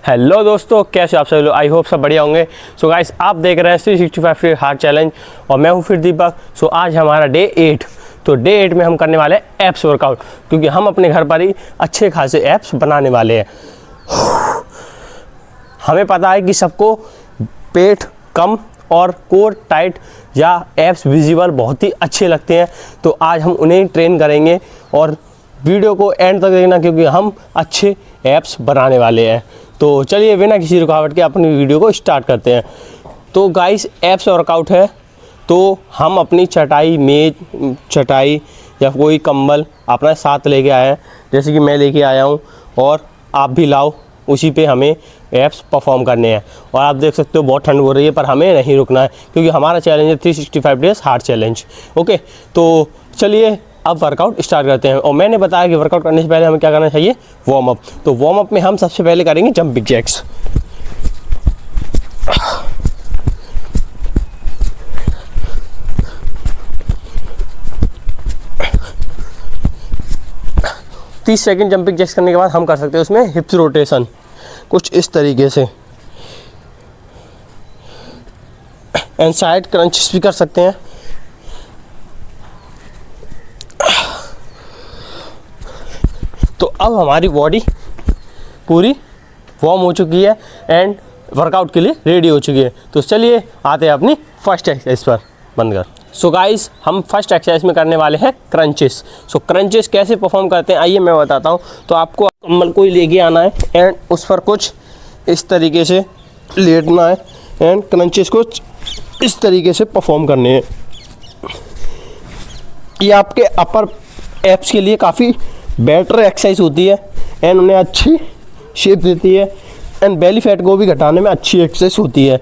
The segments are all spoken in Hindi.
हेलो दोस्तों, कैसे आप सभी लोग? आई होप सब बढ़िया होंगे। सो गाइस, आप देख रहे हैं 365 डे हार्ड चैलेंज और मैं हूं फिर दीपक। सो आज हमारा डे 8। तो डे 8 में हम करने वाले हैं एप्स वर्कआउट, क्योंकि हम अपने घर पर ही अच्छे खासे एप्स बनाने वाले हैं। हमें पता है कि सबको पेट कम और कोर टाइट या एप्स विजिबल बहुत ही अच्छे लगते हैं, तो आज हम उन्हें ट्रेन करेंगे। और वीडियो को एंड तक देखना, क्योंकि हम अच्छे एप्स बनाने वाले हैं। तो चलिए बिना किसी रुकावट के अपनी वीडियो को स्टार्ट करते हैं। तो गाइस, एप्स वर्कआउट है तो हम अपनी चटाई या कोई कंबल अपना साथ लेके आए हैं, जैसे कि मैं लेके आया हूँ और आप भी लाओ। उसी पे हमें एप्स परफॉर्म करने हैं। और आप देख सकते हो बहुत ठंड हो रही है, पर हमें नहीं रुकना है, क्योंकि हमारा चैलेंज है 365 डेज हार्ड चैलेंज। ओके, तो चलिए अब वर्कआउट स्टार्ट करते हैं। और मैंने बताया कि वर्कआउट करने से पहले हमें क्या करना चाहिए, वार्म अप। तो वार्म अप में हम सबसे पहले करेंगे जंपिंग जैक्स। तीस सेकंड जंपिंग जैक्स करने के बाद हम कर सकते हैं उसमें हिप्स रोटेशन, कुछ इस तरीके से। एंड साइड क्रंचेस भी कर सकते हैं। तो अब हमारी बॉडी पूरी वार्म हो चुकी है एंड वर्कआउट के लिए रेडी हो चुकी है। तो चलिए आते हैं अपनी फर्स्ट एक्सरसाइज पर बनकर। सो गाइस, हम फर्स्ट एक्सरसाइज में करने वाले हैं क्रंचेस। सो क्रंचेस कैसे परफॉर्म करते हैं आइए मैं बताता हूँ। तो आपको कंबल को ही लेके आना है एंड उस पर कुछ इस तरीके से लेटना है एंड क्रंचेस कुछ इस तरीके से परफॉर्म करने हैं। ये आपके अपर एप्स के लिए काफ़ी बेटर एक्सरसाइज होती है एंड उन्हें अच्छी शेप देती है एंड बेली फैट को भी घटाने में अच्छी एक्सरसाइज होती है।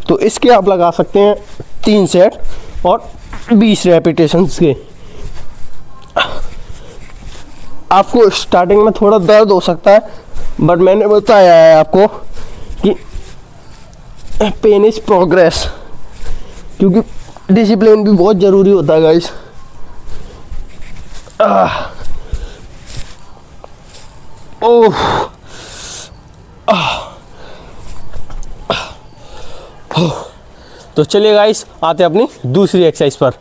तो इसके आप लगा सकते हैं 3 सेट और 20 रेपिटेशंस के। आपको स्टार्टिंग में थोड़ा दर्द हो सकता है, बट मैंने बताया है आपको कि पेन इज प्रोग्रेस, क्योंकि डिसिप्लिन भी बहुत ज़रूरी होता है गाइस। तो चलिए गाइस, आते हैं अपनी दूसरी एक्सरसाइज पर।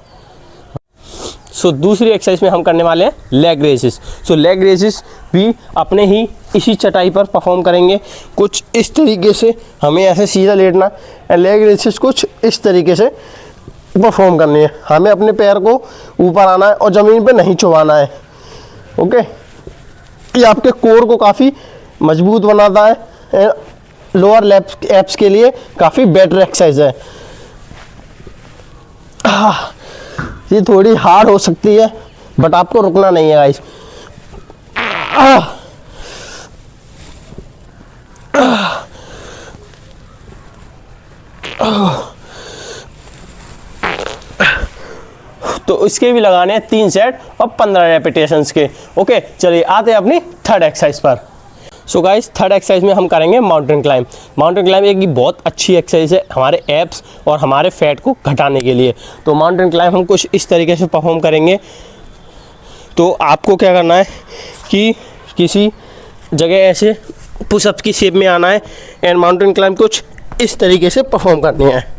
सो दूसरी एक्सरसाइज में हम करने वाले हैं leg raises. So leg raises भी अपने ही इसी चटाई पर परफॉर्म करेंगे। कुछ इस तरीके से हमें ऐसे सीधा लेटना है। लेग रेसेस कुछ इस तरीके से परफॉर्म करनी है। हमें अपने पैर को ऊपर आना है और ज़मीन पे नहीं छुपाना है। ओके, ये आपके कोर को काफ़ी मजबूत बनाता है। लोअर लेग एप्स के लिए काफ़ी बेटर एक्सरसाइज है। ये थोड़ी हार्ड हो सकती है, बट आपको रुकना नहीं है गाइस। तो इसके भी लगाने हैं 3 सेट और 15 रेपिटेशंस के। ओके, चलिए आते हैं अपनी थर्ड एक्सरसाइज पर। सो गाइस, थर्ड एक्सरसाइज में हम करेंगे माउंटेन क्लाइंब। माउंटेन क्लाइंब एक बहुत अच्छी एक्सरसाइज है हमारे एप्स और हमारे फैट को घटाने के लिए। तो माउंटेन क्लाइंब हम कुछ इस तरीके से परफॉर्म करेंगे। तो आपको क्या करना है कि किसी जगह ऐसे पुशअप की शेप में आना है एंड माउंटेन क्लाइंब कुछ इस तरीके से परफॉर्म करनी है।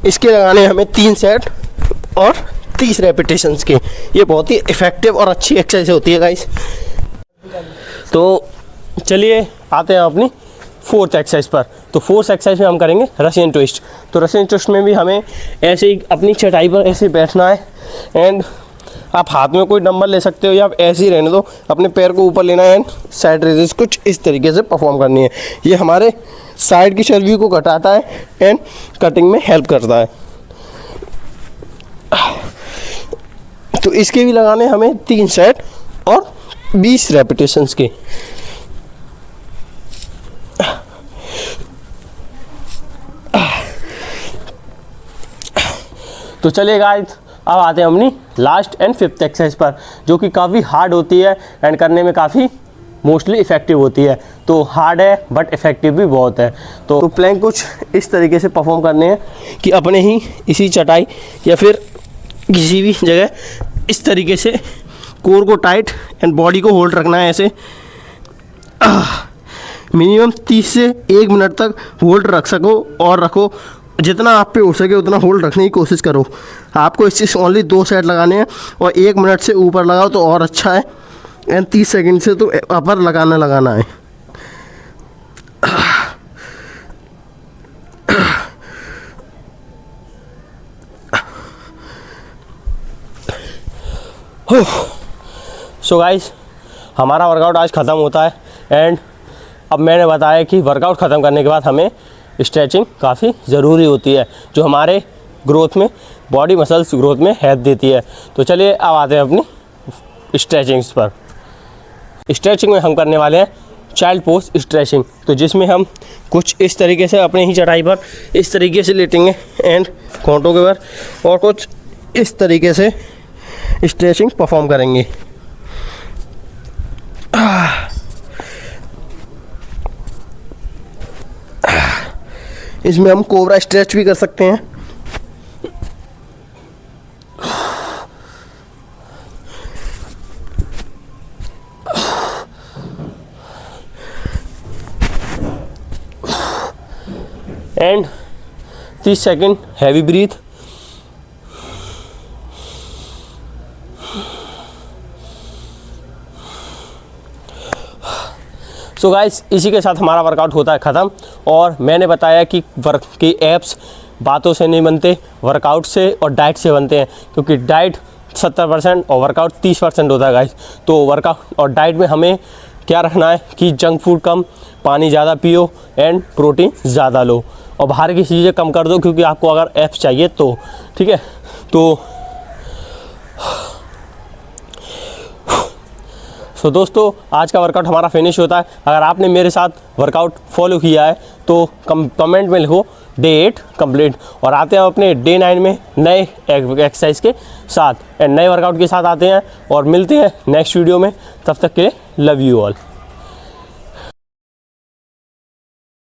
इसके लगाने हमें 3 सेट और 30 रेपिटेशंस के। ये बहुत ही इफ़ेक्टिव और अच्छी एक्सरसाइज होती है गाइस। तो चलिए आते हैं अपनी फोर्थ एक्सरसाइज पर। तो फोर्थ एक्सरसाइज में हम करेंगे रशियन ट्विस्ट। तो रशियन ट्विस्ट में भी हमें ऐसे ही अपनी चटाई पर ऐसे बैठना है एंड आप हाथ में कोई डंबल ले सकते हो या आप ऐसे ही रहने दो। अपने पैर को ऊपर लेना है एंड साइड रेजेस कुछ इस तरीके से परफॉर्म करनी है। ये हमारे साइड की चर्बी को घटाता है एंड कटिंग में हेल्प करता है। तो इसके भी लगाने हमें 3 सेट और 20 रेपिटेशंस के। तो चलिए गाइस, अब आते हैं अपनी लास्ट एंड फिफ्थ एक्सरसाइज पर, जो कि काफ़ी हार्ड होती है एंड करने में काफ़ी मोस्टली इफ़ेक्टिव होती है। तो हार्ड है बट इफ़ेक्टिव भी बहुत है। तो प्लैंक कुछ इस तरीके से परफॉर्म करने हैं कि अपने ही इसी चटाई या फिर किसी भी जगह इस तरीके से कोर को टाइट एंड बॉडी को होल्ड रखना है ऐसे। मिनिमम 30 से 1 मिनट तक होल्ड रख सको और रखो, जितना आप पे हो सके उतना होल्ड रखने की कोशिश करो। आपको इससे ओनली 2 सेट लगाने हैं और 1 मिनट से ऊपर लगाओ तो और अच्छा है, एंड 30 सेकंड से तो अपर लगाना है। सो गाइस, हमारा वर्कआउट आज ख़त्म होता है एंड अब मैंने बताया कि वर्कआउट ख़त्म करने के बाद हमें स्ट्रेचिंग काफ़ी ज़रूरी होती है, जो हमारे ग्रोथ में, बॉडी मसल्स ग्रोथ में हेल्प देती है। तो चलिए अब आते हैं अपनी स्ट्रेचिंग्स पर। स्ट्रेचिंग में हम करने वाले हैं चाइल्ड पोज स्ट्रेचिंग, तो जिसमें हम कुछ इस तरीके से अपने ही चटाई पर इस तरीके से लेटेंगे एंड घोंटों के ऊपर, और कुछ इस तरीके से स्ट्रेचिंग परफॉर्म करेंगे। इसमें हम कोबरा स्ट्रेच भी कर सकते हैं। And 30 second heavy breath. So guys, इसी के साथ हमारा वर्कआउट होता है ख़त्म। और मैंने बताया कि एप्स बातों से नहीं बनते, वर्कआउट से और डाइट से बनते हैं, क्योंकि डाइट 70% और वर्कआउट 30% होता है गाइस। तो वर्कआउट और डाइट में हमें क्या रखना है कि जंक फूड कम, पानी ज़्यादा पियो एंड प्रोटीन ज़्यादा लो, और बाहर की चीज़ें कम कर दो, क्योंकि आपको अगर एप्स चाहिए तो, ठीक है। तो दोस्तों, आज का वर्कआउट हमारा फिनिश होता है। अगर आपने मेरे साथ वर्कआउट फॉलो किया है तो कमेंट में लिखो डे 8 कंप्लीट, और आते हैं अपने डे 9 में नए एक्सरसाइज के साथ एंड नए वर्कआउट के साथ आते हैं और मिलते हैं नेक्स्ट वीडियो में। तब तक के लिए लव यू ऑल।